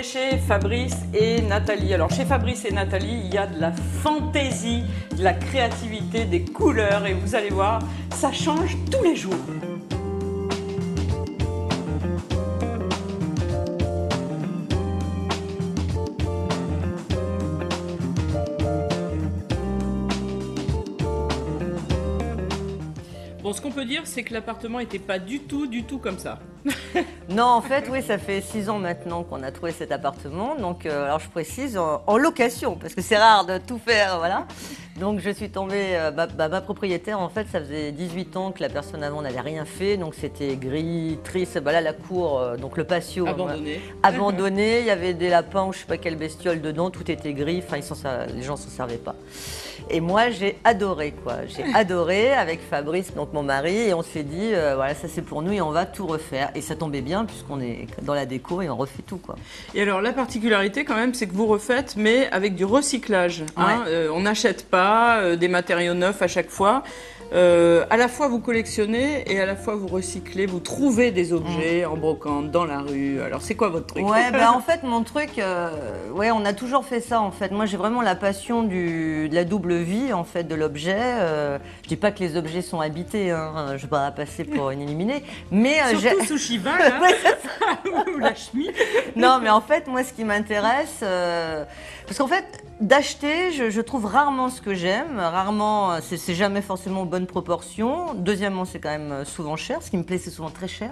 chez Fabrice et Nathalie. Alors chez Fabrice et Nathalie, il y a de la fantaisie, de la créativité, des couleurs et vous allez voir, ça change tous les jours. Bon, ce qu'on peut dire, c'est que l'appartement n'était pas du tout comme ça. Non, en fait, oui, ça fait 6 ans maintenant qu'on a trouvé cet appartement. Donc, alors je précise, en location, parce que c'est rare de tout faire, voilà. Donc, je suis tombée, ma propriétaire, en fait, ça faisait 18 ans que la personne avant n'avait rien fait. Donc, c'était gris, triste. Bah, là, la cour, donc le patio. Abandonné. Abandonné. Il y avait des lapins ou je sais pas quelle bestiole dedans. Tout était gris. Enfin, les gens s'en servaient pas. Et moi, j'ai adoré, quoi. J'ai adoré avec Fabrice, donc mon mari, et on s'est dit, voilà, ça c'est pour nous et on va tout refaire. Et ça tombait bien puisqu'on est dans la déco et on refait tout, quoi. Et alors, la particularité quand même, c'est que vous refaites, mais avec du recyclage. Hein. Ouais. On n'achète pas des matériaux neufs à chaque fois. À la fois vous collectionnez et à la fois vous recyclez, vous trouvez des objets en brocante, dans la rue. Alors c'est quoi votre truc? Ouais, en fait mon truc, ouais, on a toujours fait ça en fait. Moi j'ai vraiment la passion de la double vie en fait de l'objet. Je dis pas que les objets sont habités, hein. Je vais pas passer pour une éliminée, mais surtout sous Shiva là, ou la chemise. Non, mais en fait moi ce qui m'intéresse, parce qu'en fait d'acheter, je trouve rarement ce que j'aime, rarement, c'est jamais forcément bonne proportion. Deuxièmement, c'est quand même souvent cher. Ce qui me plaît, c'est souvent très cher.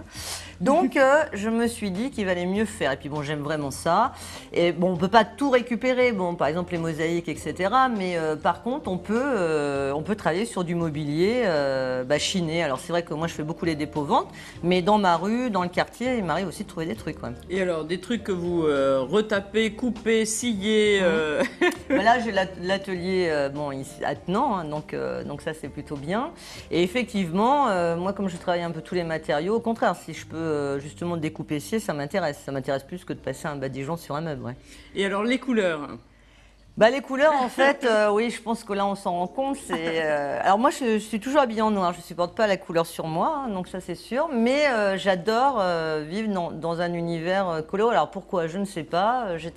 Donc, je me suis dit qu'il valait mieux faire. Et puis bon, j'aime vraiment ça. Et bon, on peut pas tout récupérer. Bon, par exemple les mosaïques, etc. Mais par contre, on peut travailler sur du mobilier chiné. Alors c'est vrai que moi, je fais beaucoup les dépôts-ventes, mais dans ma rue, dans le quartier, il m'arrive aussi de trouver des trucs. Ouais. Et alors, des trucs que vous retapez, coupez, sciez. Là, j'ai l'atelier ici à Tenant, hein, donc ça c'est plutôt bien. Et effectivement, moi comme je travaille un peu tous les matériaux, au contraire, si je peux justement découper scier, ça m'intéresse. Ça m'intéresse plus que de passer un badigeon sur un meuble. Ouais. Et alors les couleurs? Les couleurs, en fait, oui, je pense que là, on s'en rend compte. Alors moi, je suis toujours habillée en noir. Je ne supporte pas la couleur sur moi, hein, donc ça, c'est sûr. Mais j'adore vivre dans un univers coloré. Alors pourquoi? Je ne sais pas. Je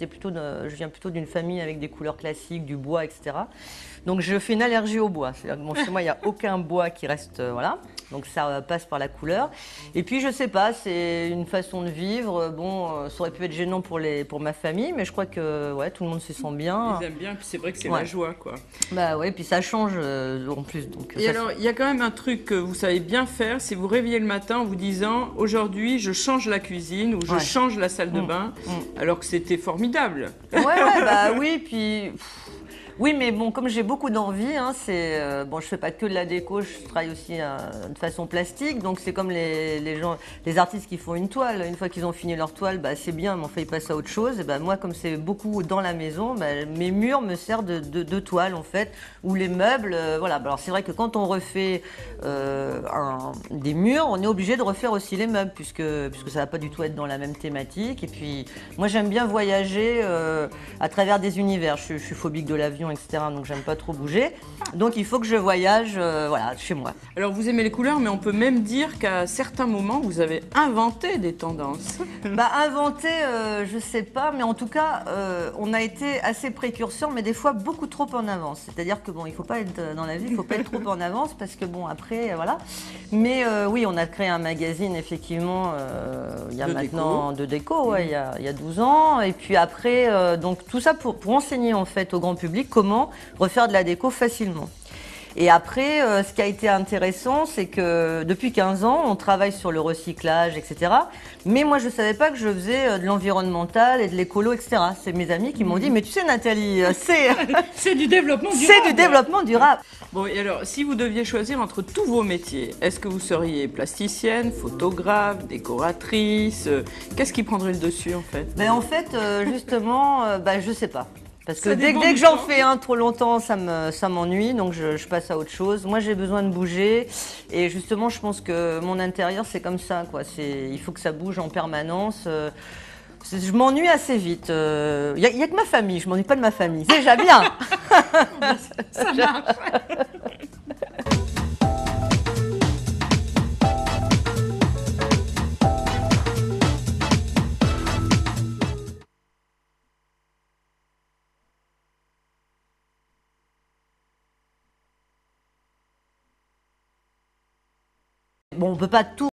viens plutôt d'une famille avec des couleurs classiques, du bois, etc. Donc je fais une allergie au bois. C'est-à-dire que chez moi, il n'y a aucun bois qui reste, voilà. Donc ça passe par la couleur. Et puis je sais pas, c'est une façon de vivre. Bon, ça aurait pu être gênant pour ma famille, mais je crois que ouais, tout le monde se sent bien. Ils aiment bien, puis c'est vrai que c'est la joie, quoi. Bah ouais, puis ça change en plus. Donc, et alors, il y a quand même un truc que vous savez bien faire, c'est vous réveiller le matin en vous disant aujourd'hui je change la cuisine ou je change la salle de bain, alors que c'était formidable. Oui, puis. Oui, mais bon, comme j'ai beaucoup d'envie, hein, je fais pas que de la déco, je travaille aussi de façon plastique, donc c'est comme les artistes qui font une toile. Une fois qu'ils ont fini leur toile, c'est bien, mais enfin ils passent à autre chose. Et moi, comme c'est beaucoup dans la maison, mes murs me servent de toile en fait, ou les meubles, voilà. Alors c'est vrai que quand on refait des murs, on est obligé de refaire aussi les meubles, puisque ça va pas du tout être dans la même thématique. Et puis moi, j'aime bien voyager à travers des univers. Je suis phobique de l'avion, etc. Donc j'aime pas trop bouger. Donc il faut que je voyage chez moi. Alors vous aimez les couleurs, mais on peut même dire qu'à certains moments, vous avez inventé des tendances. Inventer, je sais pas, mais en tout cas, on a été assez précurseurs, mais des fois beaucoup trop en avance. C'est-à-dire que bon, il faut pas être dans la vie, il faut pas être trop en avance, parce que bon, après, voilà. Mais oui, on a créé un magazine, effectivement, il y a maintenant de déco, ouais, il y a 12 ans. Et puis après, donc tout ça pour enseigner en fait au grand public comment refaire de la déco facilement. Et après, ce qui a été intéressant, c'est que depuis 15 ans, on travaille sur le recyclage, etc. Mais moi, je ne savais pas que je faisais de l'environnemental et de l'écolo, etc. C'est mes amis qui m'ont dit, mais tu sais Nathalie, c'est du développement durable. C'est du développement durable. Bon, et alors, si vous deviez choisir entre tous vos métiers, est-ce que vous seriez plasticienne, photographe, décoratrice? Qu'est-ce qui prendrait le dessus, en fait? En fait, justement, je ne sais pas. Parce que dès que j'en fais un trop longtemps, ça m'ennuie, donc je passe à autre chose. Moi, j'ai besoin de bouger, et justement, je pense que mon intérieur, c'est comme ça, quoi. Il faut que ça bouge en permanence. Je m'ennuie assez vite. Il y a que ma famille, je m'ennuie pas de ma famille. C'est déjà bien. Ça marche. Bon, on peut pas tout